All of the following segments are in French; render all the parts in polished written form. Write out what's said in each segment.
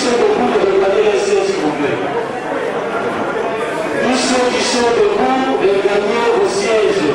sont debout de regarder les sièges, s'il vous plaît. Tous ceux qui sont debout de gagner vos sièges.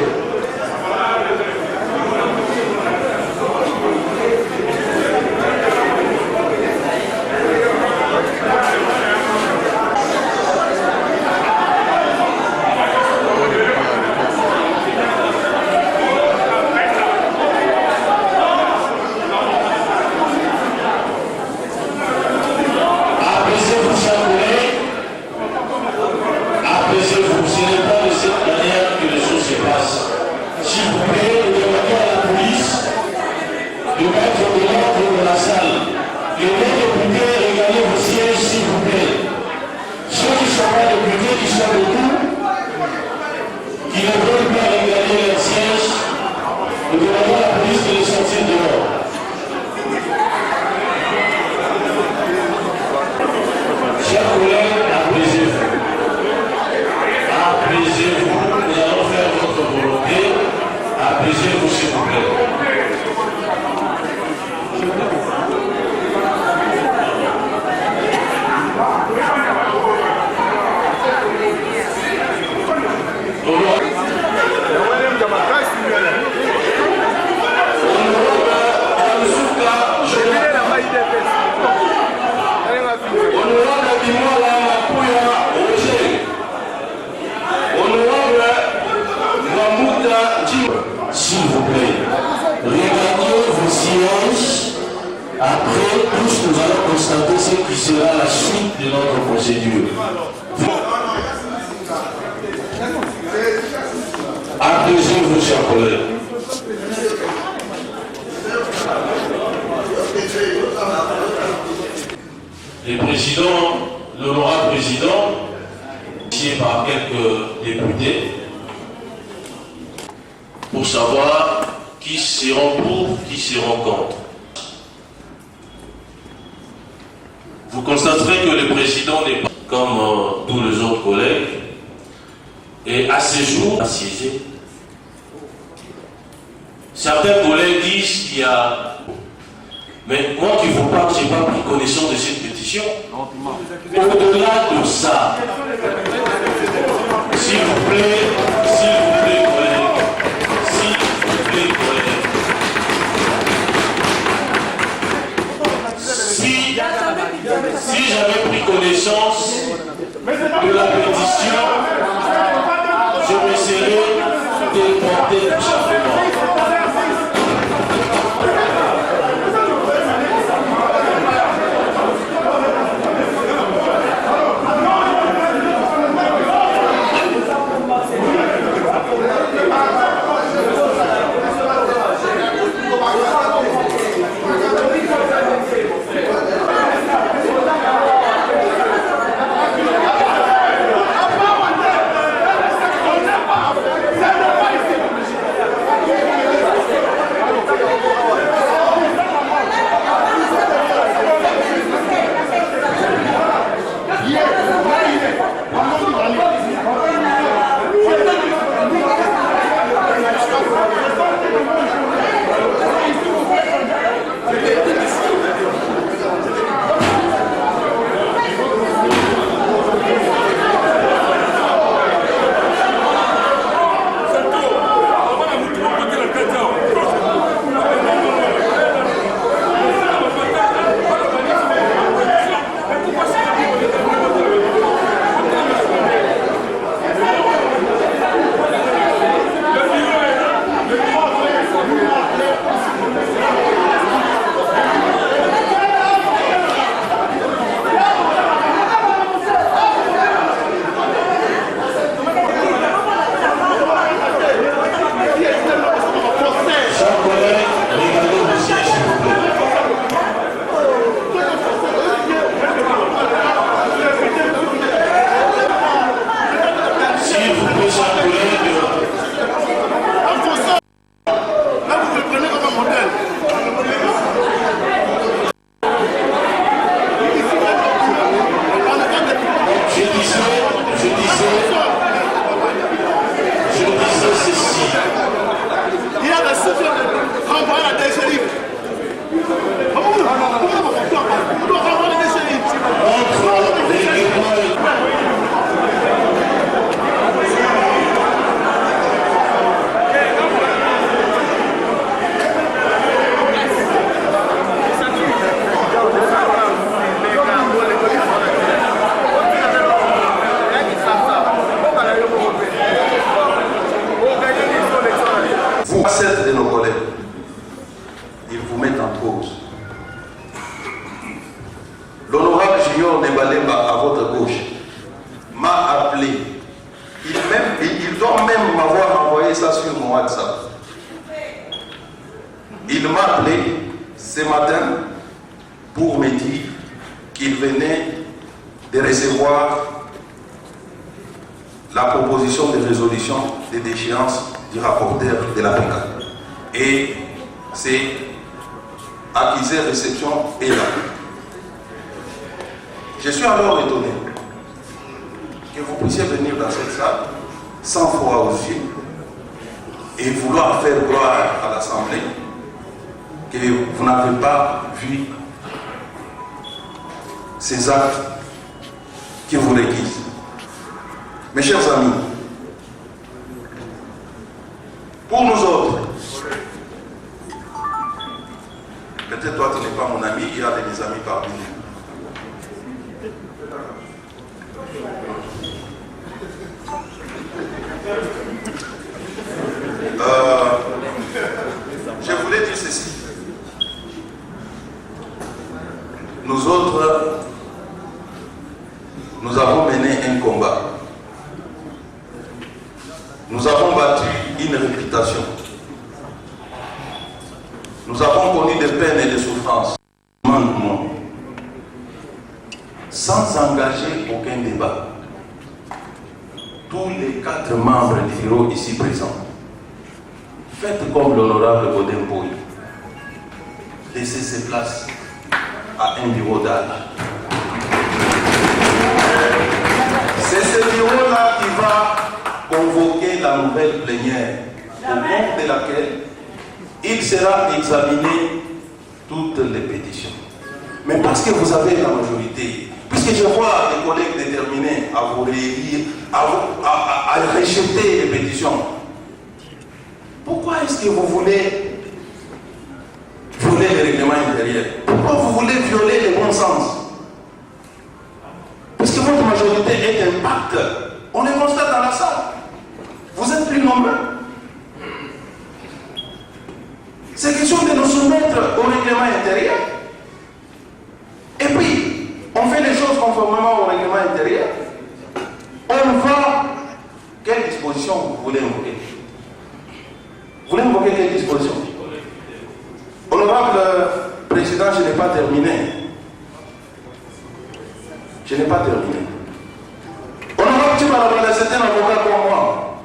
S'il vous plaît, regagnez vos sièges. Après, tous nous allons constater ce qui sera la suite de notre procédure. Applaudissez-vous, chers collègues. Le président, l'honorable président, signé par quelques députés, pour savoir qui seront pour, qui seront contre. Vous constaterez que le président n'est pas comme tous les autres collègues, et à ce jour, assiégé. Certains collègues disent qu'il y a... Mais moi qui vous parle, je n'ai pas pris connaissance de cette pétition. Au-delà de ça, s'il vous plaît, collègues, si j'avais pris connaissance de la pétition, je me serais déporté tout simplement. ils vous mettent en cause. L'honorable Junior Nebalemba, à votre gauche, m'a appelé. Il doit même m'avoir envoyé ça sur mon WhatsApp. Il m'a appelé ce matin pour me dire qu'il venait de recevoir la proposition de résolution de déchéance du rapporteur de l'APECA. Et c'est accusé-réception et là. Je suis alors étonné que vous puissiez venir dans cette salle sans foi aux yeux et vouloir faire croire à l'Assemblée que vous n'avez pas vu ces actes qui vous réquisent. Mes chers amis, pour nous autres, peut-être toi tu n'es pas mon ami, il y a de mes amis parmi nous. Je voulais dire ceci. Nous autres, nous avons mené un combat. Nous avons battu une réputation. Nous avons connu des peines et des souffrances. Sans engager aucun débat. Tous les 4 membres du bureau ici présents, faites comme l'honorable Godin Boy. Laissez ses places à un bureau d'âge. C'est ce bureau-là qui va convoquer la nouvelle plénière, au cours de laquelle il sera examiné toutes les pétitions. Mais parce que vous avez la majorité, puisque je vois des collègues déterminés à vous réélire, à rejeter les pétitions, pourquoi est-ce que vous voulez violer les règlements intérieurs? Pourquoi vous voulez violer le bon sens? Puisque votre majorité est impacte, on le constate dans la salle. Vous êtes plus nombreux. C'est question de nous soumettre au règlement intérieur. Et puis, on fait les choses conformément au règlement intérieur. On va... Quelle disposition vous voulez invoquer? Vous voulez invoquer quelle disposition? Honorable Président, je n'ai pas terminé. Je n'ai pas terminé. Honorable Tibarabala, c'est un avocat comme moi.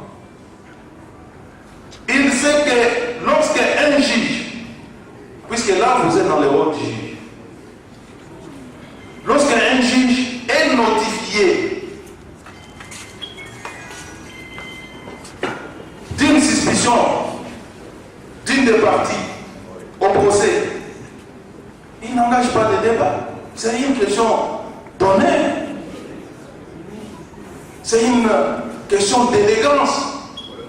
Il sait que lorsqu'un juge, puisque là vous êtes dans le rôle du juge, lorsqu'un juge est notifié d'une suspicion d'une des parties au procès, il n'engage pas de débat. C'est une question d'honneur. C'est une question d'élégance,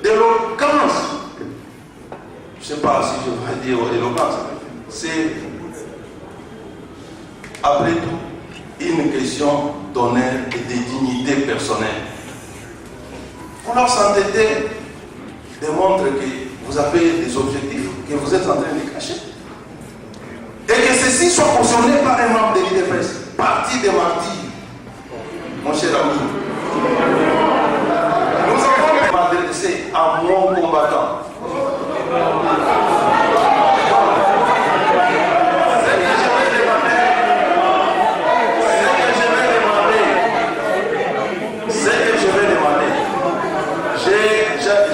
d'éloquence. Je ne sais pas si je vais dire éloquence. C'est, après tout, une question d'honneur et de dignité personnelle. Vouloir s'entêter démontre que vous avez des objectifs que vous êtes en train de cacher. Et que ceci soit cautionné par un membre de l'IDPS, parti des martyrs, mon cher ami. Nous avons m'adressé à mon combattant.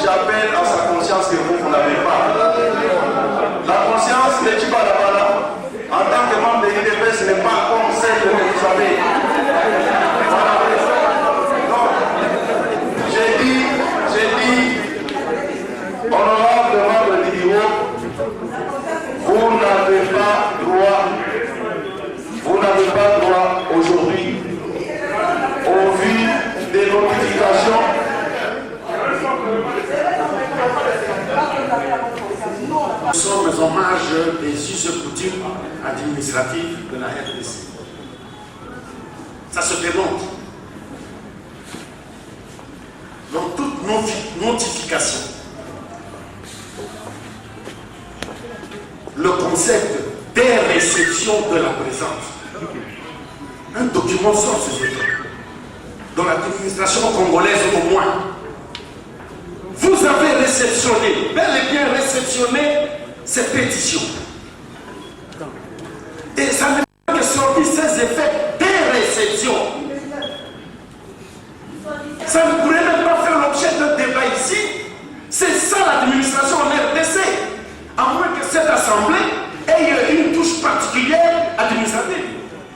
J'appelle à sa conscience que vous n'avez pas. La conscience de Tibarabala, en tant que membre de l'IDPS, n'est pas comme celle que vous avez. Non. J'ai dit, honorable membre du bureau, vous n'avez pas droit aujourd'hui, au vu des notifications. Nous sommes en marge des us et coutumes administratives de la RDC. Ça se démontre. Dans toute notification le concept des réceptions de la présence. Un document sort ces effets. Dans l'administration congolaise au moins. Vous avez réceptionné, bel et bien réceptionné ces pétitions. Et ça n'est pas que sortir ces effets des réceptions. Ça ne pourrait même pas faire l'objet d'un débat ici. C'est ça l'administration en RDC. À moins que cette assemblée ait une touche particulière administrative.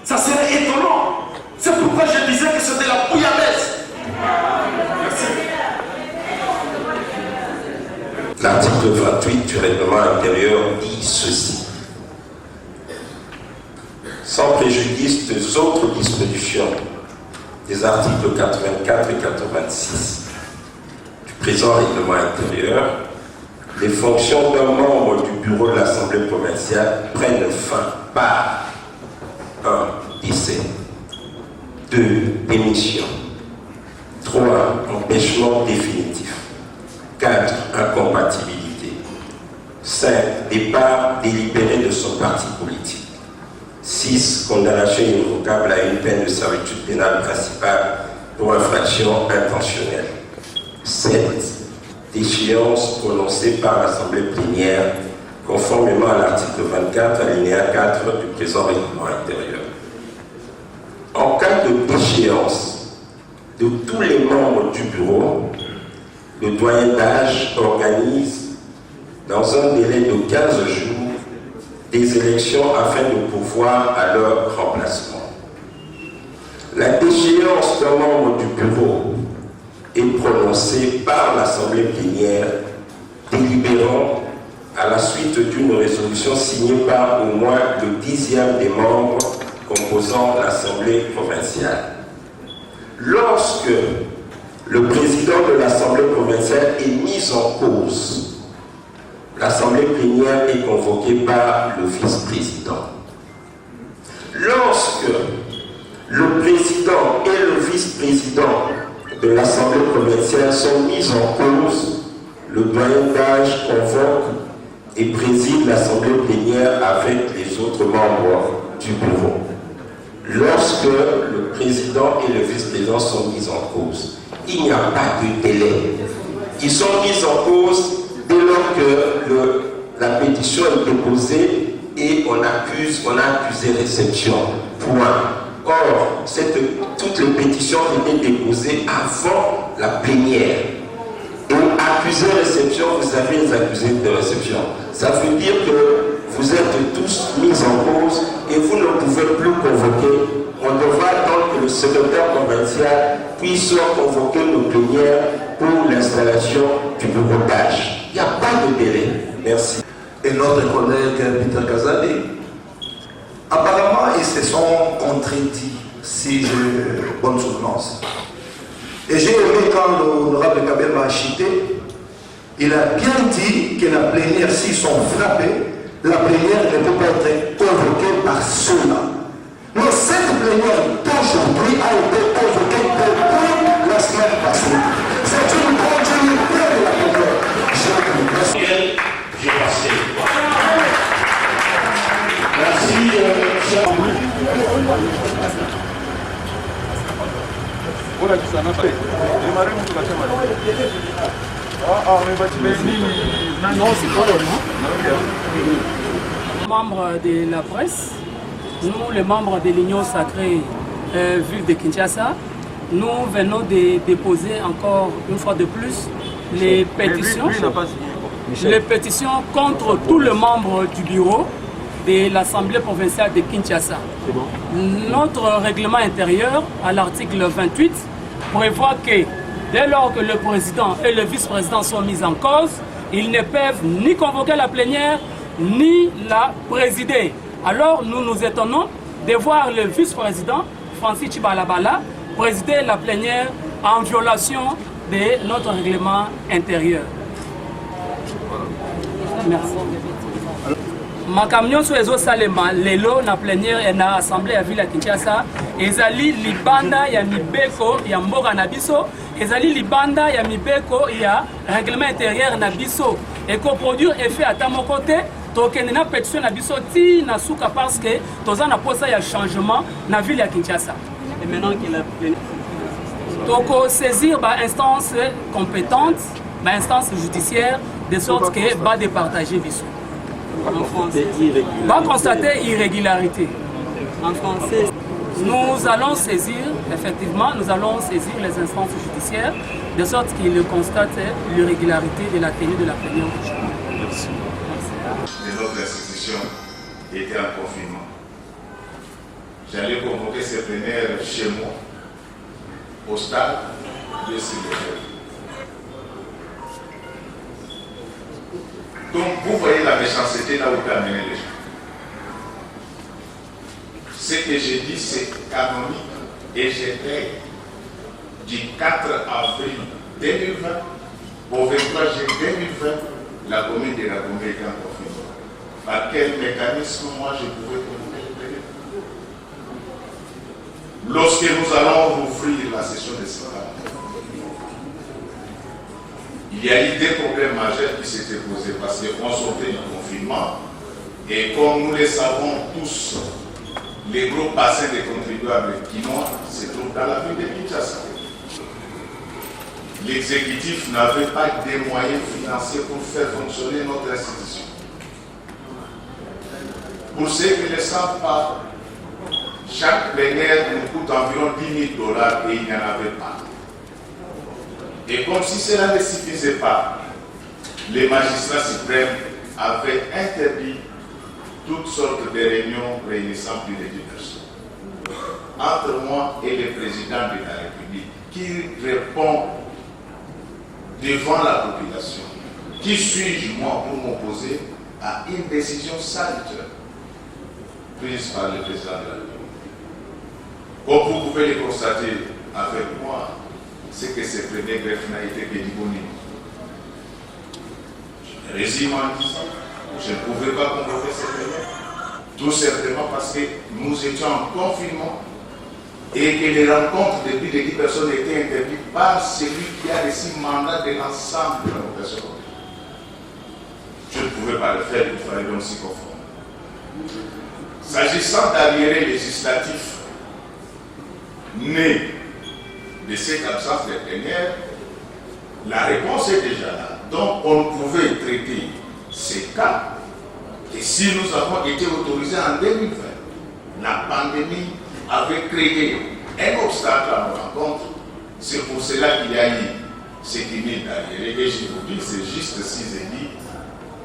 Ça serait étonnant. C'est pourquoi je disais que c'était la bouillabaisse. Merci. L'article 28 du règlement intérieur dit ceci. Sans préjudice des autres dispositions des articles 84 et 86 du présent règlement intérieur, les fonctions d'un membre du bureau de l'Assemblée provinciale prennent fin par 1. Décès, 2. Démission, 3. Empêchement définitif, 4. Incompatibilité, 5. Départ délibéré de son parti politique, 6. Condamnation irrévocable à une peine de servitude pénale principale pour infraction intentionnelle, 7. Déchéance prononcée par l'Assemblée plénière conformément à l'article 24, alinéa 4 du présent règlement intérieur. En cas de déchéance de tous les membres du bureau, le doyen d'âge organise dans un délai de 15 jours des élections afin de pourvoir à leur remplacement. La déchéance d'un membre du bureau est prononcée par l'Assemblée plénière, délibérant à la suite d'une résolution signée par au moins le 10e des membres composant l'Assemblée provinciale. Lorsque le président de l'Assemblée provinciale est mis en cause, l'Assemblée plénière est convoquée par le vice-président. Lorsque le président et le vice-président de l'Assemblée provinciale sont mis en cause, le doyen d'âge convoque et préside l'Assemblée plénière avec les autres membres du bureau. Lorsque le président et le vice-président sont mis en cause, il n'y a pas de délai. Ils sont mis en cause dès lors que la pétition est déposée et on a accusé réception. Point. Or, toutes les pétitions étaient déposées avant la plénière. Et accusé réception, vous avez les accusés de réception. Ça veut dire que vous êtes tous mis en cause et vous ne pouvez plus convoquer. On devra attendre que le secrétaire provincial puisse convoquer nos plénières pour l'installation du bureau d'âge. Il n'y a pas de délai. Merci. Et notre collègue Peter Kazadi, apparemment, ils se sont contredits, si j'ai bonne souvenance. Et j'ai aimé quand l'honorable Kabel m'a cité, il a bien dit que la plénière, s'ils sont frappés, la plénière ne peut pas être convoquée par ceux-là. Mais cette plénière d'aujourd'hui a été convoquée depuis la semaine passée. C'est une continuité de la plénière. J'ai passé. Merci, cher. Membres de la presse, nous les membres de l'Union sacrée ville de Kinshasa, nous venons de déposer encore une fois de plus les pétitions contre tous les membres du bureau de l'Assemblée provinciale de Kinshasa. Notre règlement intérieur, à l'article 28, prévoit que dès lors que le président et le vice-président sont mis en cause, ils ne peuvent ni convoquer la plénière, ni la présider. Alors nous nous étonnons de voir le vice-président, Francis Chibalabala, présider la plénière en violation de notre règlement intérieur. Merci. Makamnyo Soezo Salema, lelo na plénière et na assemblée à ville à Kinshasa, ezali libanda ya mibeko ya mboka na biso, ezali libanda ya mibeko ya règlement intérieur na biso, et qu'on produire effet à ta mon côté, tokende na pétition na biso ti na suka parce que toza na posa ya changement na ville ya Kinshasa. Et maintenant qu'il a Toko saisir ba instance compétente, ba instance judiciaire de sorte que ba départager biso. en français irrégulier. Va constater irrégularité. En français, Nous allons saisir, effectivement, nous allons saisir les instances judiciaires de sorte qu'ils constatent l'irrégularité de la tenue de la plénière. Merci. De notre institution était en confinement. J'allais convoquer ces plénières chez moi, au stade de Sylvester. Donc vous voyez la méchanceté là où peut amener les gens. Ce que j'ai dit, c'est canonique et j'étais du 4 avril 2020 au 23 juillet 2020, la commune de la Gombe était en confinement. Par quel mécanisme moi je pouvais convoquer les plénières? Lorsque nous allons rouvrir la session de ce matin, il y a eu des problèmes majeurs qui s'étaient posés parce qu'on sortait du confinement et comme nous le savons tous, les gros bassins des contribuables quinois se trouvent dans la ville de Kinshasa. L'exécutif n'avait pas des moyens financiers pour faire fonctionner notre institution. Pour ceux qui ne le savent pas, chaque plénière nous coûte environ $10 000 et il n'y en avait pas. Et comme si cela ne suffisait pas, les magistrats suprêmes avaient interdit toutes sortes de réunions réunissant plus de 10 personnes. Entre moi et le président de la République, qui répond devant la population, qui suis-je moi pour m'opposer à une décision salutaire prise par le président de la République? Comme vous pouvez le constater avec moi, c'est que ce premier greffe n'a été que disponible. Je résume en disant, je ne pouvais pas convoquer cette réunion, tout simplement parce que nous étions en confinement et que les rencontres de plus de 10 personnes étaient interdites par celui qui a reçu mandat de l'ensemble de la population. Je ne pouvais pas le faire, il fallait donc s'y conformer. S'agissant d'arriérés législatifs nés de cette absence de plénière, la réponse est déjà là. Donc on ne pouvait traiter ces cas que si nous avons été autorisés en 2020. La pandémie avait créé un obstacle à nos rencontres. C'est pour cela qu'il y a eu ce cumul d'arriérés. Et je vous dis, c'est juste si j'ai dit,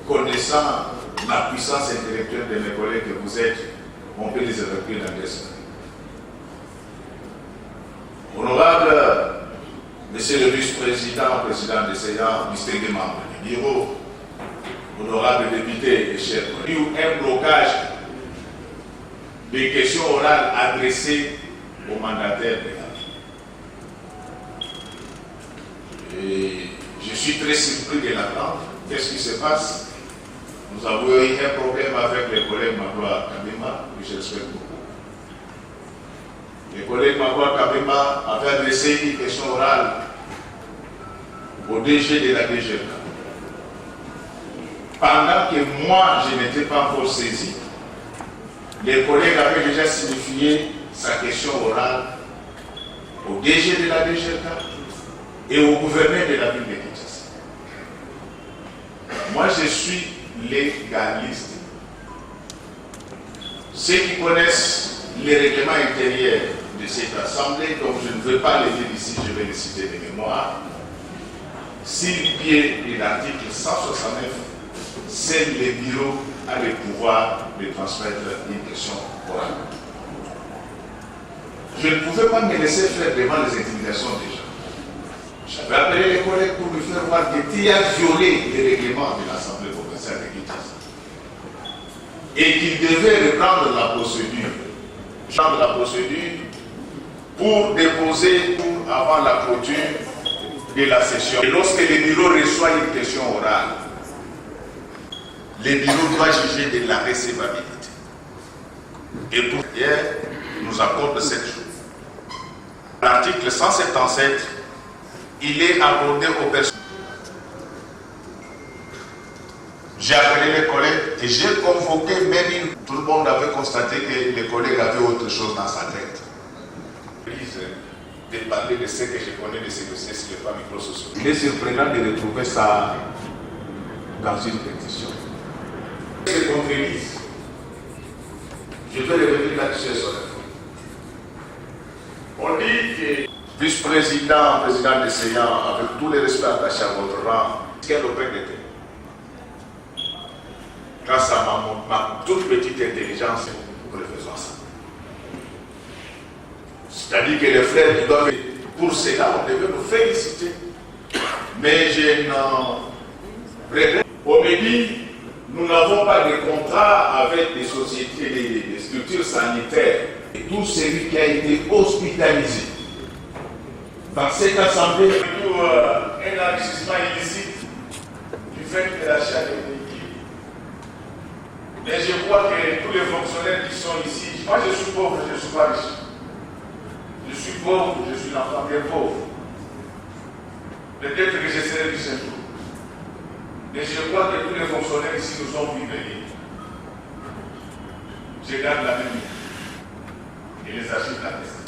connaissant la puissance intellectuelle de mes collègues que vous êtes, on peut les évacuer dans des semaines. Honorable Monsieur le vice-président, président de séance, distingué membre du bureau, honorable député et chers collègues, un blocage des questions orales adressées aux mandataires de la ville. Et je suis très surpris de l'apprendre. Qu'est-ce qui se passe? Nous avons eu un problème avec les collègues Magloire Kabima, que je respecte beaucoup. Les collègues Magloire Kabima avaient adressé une question orale au DG de la DGK. Pendant que moi, je n'étais pas encore saisi, les collègues avaient déjà signifié sa question orale au DG de la DGK et au gouverneur de la ville de Kinshasa. Moi, je suis légaliste. Ceux qui connaissent les règlements intérieurs de cette assemblée, donc je ne veux pas les dire ici, je vais les citer de mémoire. Si le pied de l'article 169, c'est le bureau a le pouvoir de transmettre une question orale. Je ne pouvais pas me laisser faire devant les intimidations des gens. J'avais appelé les collègues pour lui faire voir que tu as violé les règlements de l'Assemblée provinciale de Kinshasa et qu'il devait reprendre la procédure pour déposer avant la clôture de la session. Et lorsque le bureau reçoit une question orale, le bureau doit juger de la recevabilité. Et pour hier, nous accorde 7 jours. L'article 177, il est accordé aux personnes. J'ai appelé les collègues et j'ai convoqué même tout le monde avait constaté que les collègues avaient autre chose dans sa tête. De parler de ce que je connais de ces dossiers sur les plans microsociaux. Il est surprenant de retrouver ça dans une pétition. Se contredisent. Je vais revenir là-dessus sur le fond. On dit que vice-président, président de séance, avec tous les respects attachés à votre rang, quel auprès d'être. Grâce à ma toute petite intelligence, nous le faisons ça. C'est-à-dire que les frères qui doivent, pour cela, on devait nous féliciter. Mais je n'en regrette. On me dit, nous n'avons pas de contrat avec des sociétés, des structures sanitaires. Et tout celui qui a été hospitalisé dans cette assemblée, pour un enrichissement illicite du fait de l'achat des véhicules. Mais je crois que tous les fonctionnaires qui sont ici, moi je suis pauvre, je ne suis pas riche. Je suis pauvre, je suis l'enfant bien pauvre. Peut-être que je serai riche un jour. Mais je crois que tous les fonctionnaires ici nous ont vu venir. Je garde la même vie. Et les archives la test.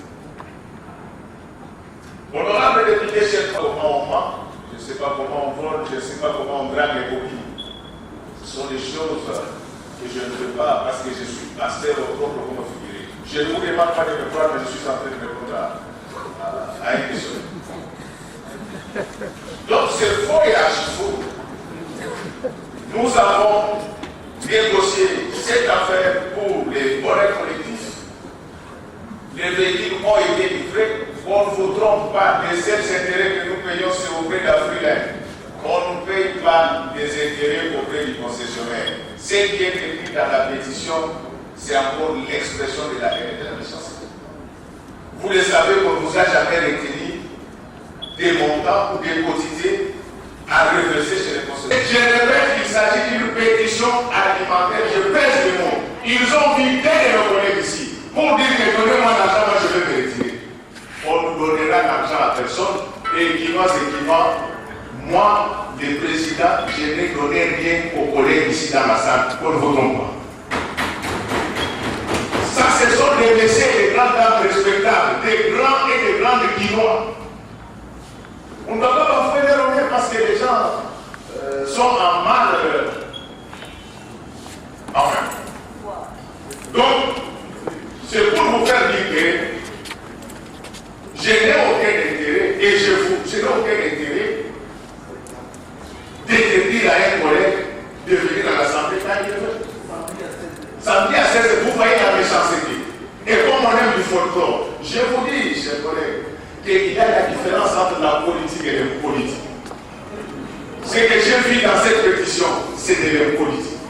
Honorable député, je ne sais pas comment on ment, je ne sais pas comment on vole, je ne sais pas comment on drague les copies. Ce sont des choses que je ne fais pas parce que je suis pasteur au propre comme figuré. Je ne vous demande pas de me croire, mais je suis en train de répondre à une question. Donc c'est faux et archi-faux. Nous avons négocié cette affaire pour les volets collectifs. Les véhicules ont été livrés. On ne vous trompe pas, les seuls intérêts que nous payons, c'est auprès d'Afrique. On ne paye pas des intérêts auprès du concessionnaire. Ce qui est écrit dans la pétition, c'est encore l'expression de la haine et de la méchanceté. Vous le savez qu'on ne vous a jamais retenu des montants ou des quotités à reverser chez les concessionnaires. Je répète qu'il s'agit d'une pétition alimentaire. Je pèse le mot. Ils ont vidé nos collègues ici pour dire que donnez-moi l'argent, moi je vais me retirer. On nous donnera l'argent à personne et qui va, moi, le président, je n'ai donné rien aux collègues ici dans la salle. On ne vous trompe pas. Ça, ce sont des messieurs et des grandes dames respectables, des grands et des grandes Guinois. On ne doit pas leur faire l'honneur parce que les gens sont en mal. Enfin. Donc, c'est pour vous faire dire que je n'ai aucun intérêt, et je n'ai aucun intérêt d'interdire à un collègue de venir à l'Assemblée quand il veut. Samedi à 16, vous voyez la méchanceté. Et comme on aime du folklore, je vous dis, chers collègues, qu'il y a la différence entre la politique et l'impolitique. Ce que j'ai vu dans cette pétition, c'est de l'impolitique.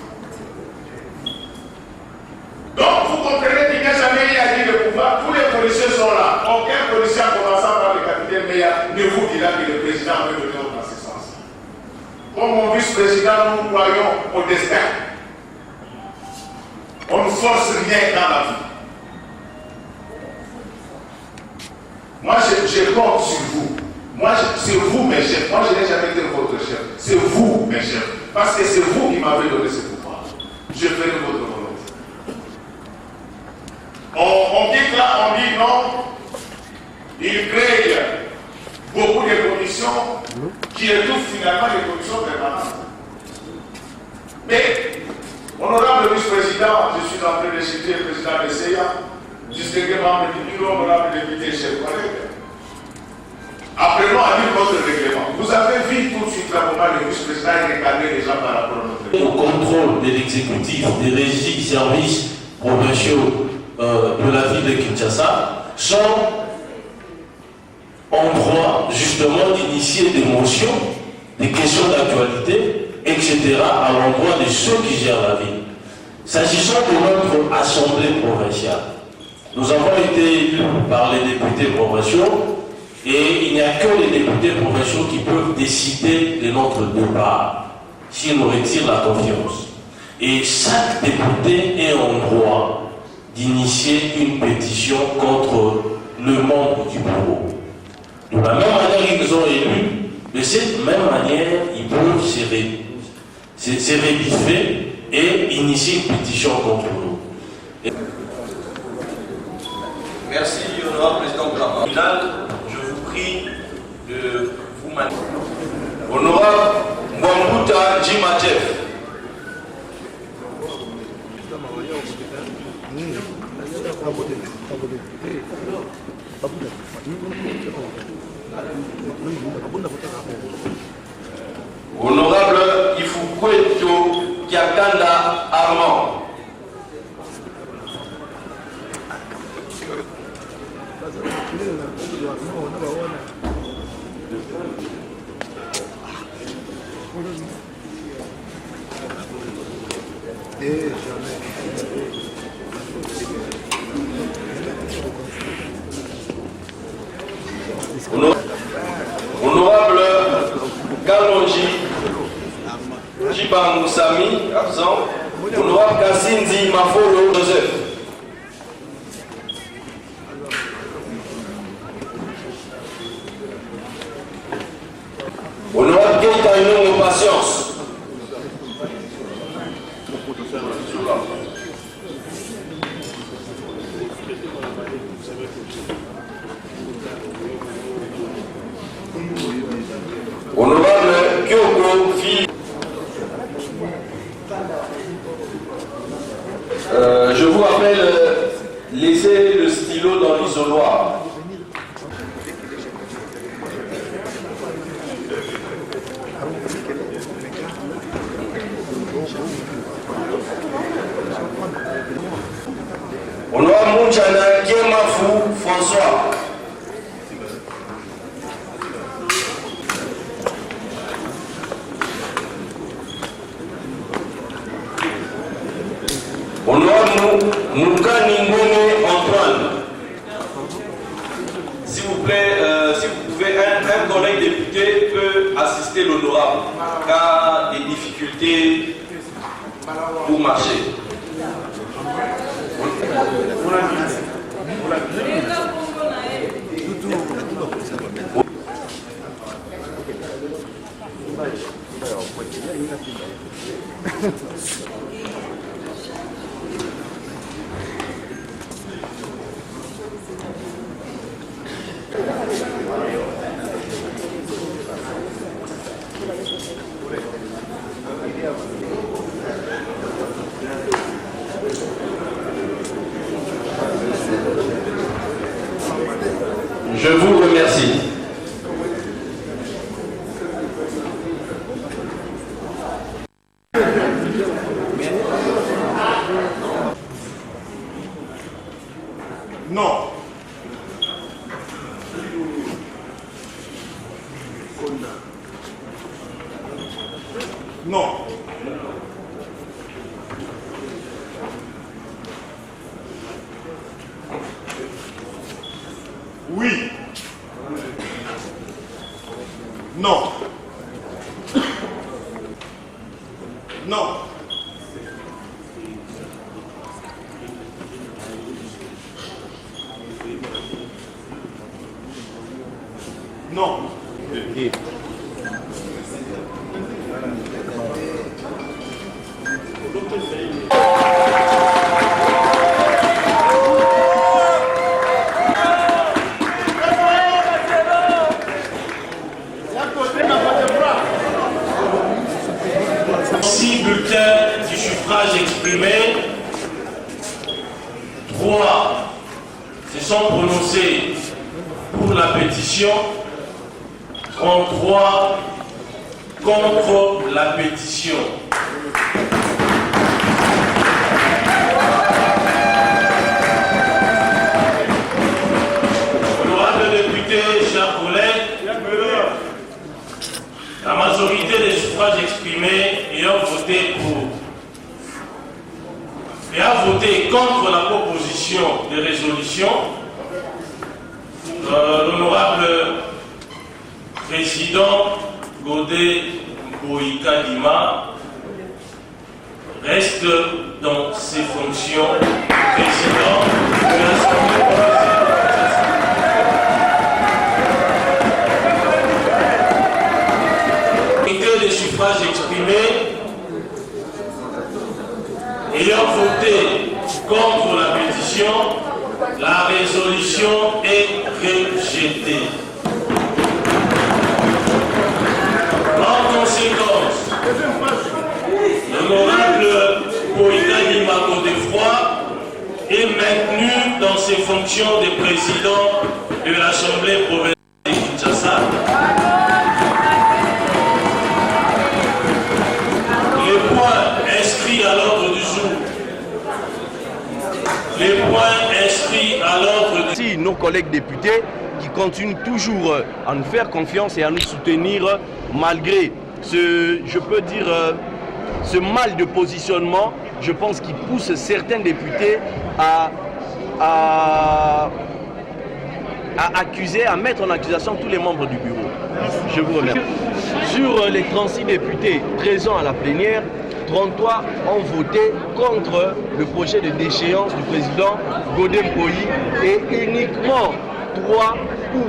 Donc, vous comprenez qu'il n'y a jamais eu à dire le pouvoir, tous les policiers sont là. Aucun policier, en commençant par le capitaine Meya, ne vous dira que le président veut donner dans ce sens. Comme mon vice-président, nous croyons au destin. On ne force rien dans la vie. Moi, je compte sur vous. Moi, c'est vous, mes chefs. Moi, je n'ai jamais été votre chef. C'est vous, mes chefs. Parce que c'est vous qui m'avez donné ce pouvoir. Je ferai votre volonté. On dit là, on dit non. Il crée beaucoup de commissions qui étouffent finalement les commissions permanentes. Mais, honorable vice-président, je suis en train de citer le président de CEA, distingué membre du bureau, honorable député, chers collègues. Apprenons à lire votre règlement. Vous avez vu tout de suite comment le vice-président est recadré les gens par rapport à notre règlement. Au contrôle de l'exécutif, des régies, services provinciaux de la ville de Kinshasa sont en droit justement d'initier des motions, des questions d'actualité, etc. à l'endroit de ceux qui gèrent la ville. S'agissant de notre assemblée provinciale, nous avons été élus par les députés provinciaux et il n'y a que les députés provinciaux qui peuvent décider de notre départ s'ils nous retirent la confiance. Et chaque député est en droit d'initier une pétition contre le membre du bureau. De la même manière qu'ils ont élus, de cette même manière, ils peuvent s'est rebiffé et initie une pétition contre nous. Merci, honorable président Boulama. Final, je vous prie de vous manier. Honorable Mwambuta Jimajeff. Honorable Ifukweto Kiakanda Armand. Honorable Kalonji Jibang Moussami, absent. Honorable Kassinzi Mafolo Joseph. Honorable Keita Inongo Patience. Honorable Kyoko Philippe. Je vous rappelle, laissez le stylo dans l'isoloir. Honorable Mouchana Kiemafou François. Honorable Moukani Ngone Antoine. S'il vous plaît, si vous pouvez, un collègue député peut assister l'honorable, car des difficultés pour marcher. Je vous remercie. Non. Non. Oui. Non. Non. Non. Six bulletins du suffrage exprimé, 3 se sont prononcés pour la pétition, 33 contre la pétition. Honorables députés, chers collègues, la majorité des suffrages exprimés ayant voté pour et a voté contre la proposition de résolution, l'honorable président Godé Boïka Dima reste dans ses fonctions de président de l'Assemblée provinciale. Des suffrages exprimés, contre la pétition. La résolution est rejetée. En conséquence, l'honorable Poïda Mako Godefroy est maintenu dans ses fonctions de président de l'Assemblée provinciale de Kinshasa. Les points inscrits à l'ordre du jour. Les points inscrits à l'ordre du jour. Nos collègues députés qui continuent toujours à nous faire confiance et à nous soutenir malgré je peux dire, ce mal de positionnement, je pense qu'il pousse certains députés à accuser, à mettre en accusation tous les membres du bureau. Je vous remercie. Sur les 36 députés présents à la plénière, 33 ont voté contre le projet de déchéance du président Godem Poyi et uniquement 3 pour.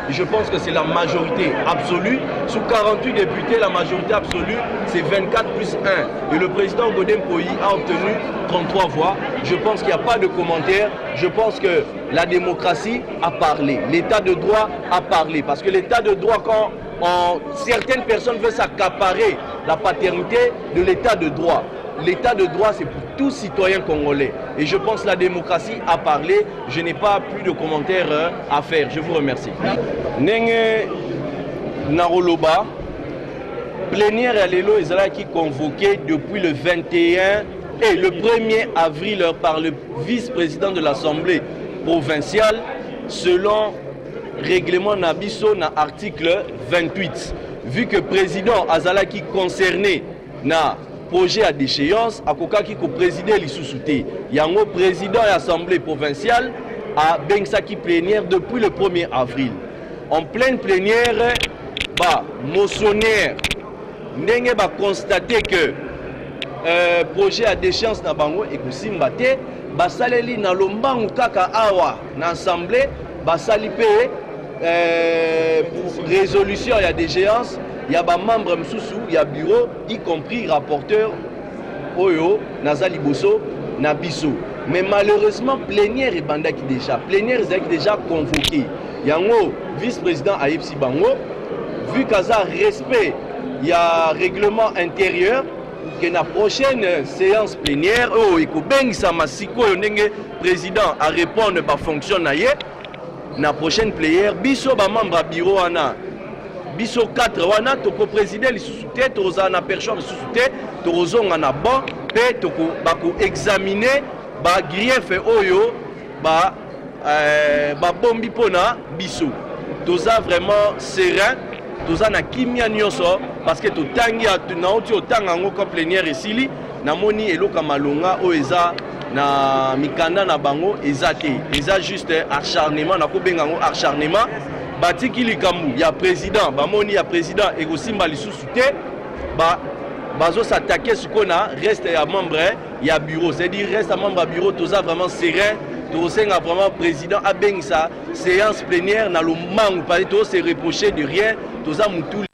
Je pense que c'est la majorité absolue. Sous 48 députés, la majorité absolue, c'est 24 plus 1. Et le président Godem Poyi a obtenu 33 voix. Je pense qu'il n'y a pas de commentaire. Je pense que la démocratie a parlé. L'état de droit a parlé. Parce que l'état de droit, quand certaines personnes veulent s'accaparer la paternité de l'état de droit. L'état de droit, c'est pour tous citoyens congolais. Et je pense que la démocratie a parlé. Je n'ai pas plus de commentaires à faire. Je vous remercie. Nenge Naroloba, plénière à l'élo qui convoqué depuis le 21 et le 1er avril par le vice-président de l'Assemblée provinciale selon règlement Nabiso na article 28. Vu que président Azalaki concerné na projet à déchéance, à Kokaki ko présider l'Issousouté. Yango président de l'Assemblée provinciale à Bengsaki plénière depuis le 1er avril. En pleine plénière, motionnaire, n'enge ba constaté que projet à déchéance na bango et Kousimbate, basaleli na lombangu kaka awa na assemblée, basali pe pour résolution il y a déchéance. Il y a des membres msusu, il y a bureau, y compris rapporteur Oyo, Nazali Bosso, Nabiso. Mais malheureusement, plénière est bandaki déjà. Plénière est déjà convoqué. Il y a un vice-président Aïpsi Bango. Vu qu'il y a respect, il y a un règlement intérieur. Que la prochaine séance plénière, président à répondre par fonction na prochaine plénière, biso ba membre bureau ana. Biso 4 wana toko président l'Issousouté, toza na percho l'Issousouté, tozonga na bon, pe toko bako examiner ba grief oyo ba bombi pona biso. Toza vraiment serein, toza na kimia nyonso parce que totangi na oti otanga ngo ko plénière esili na moni eloka malonga o eza na mikanda na bango ezate. Eza juste acharnement na ko benga ngo acharnement. Batiki likambu ya président bamoni ya président ekosimba lisusu te bazo s'attaquer ce qu'on a reste ya membre ya bureau, c'est-à-dire reste à membre bureau toza vraiment serein, tosenga vraiment président a bengisa séance plénière na lo mangu pas to se reprocher de rien toza mutu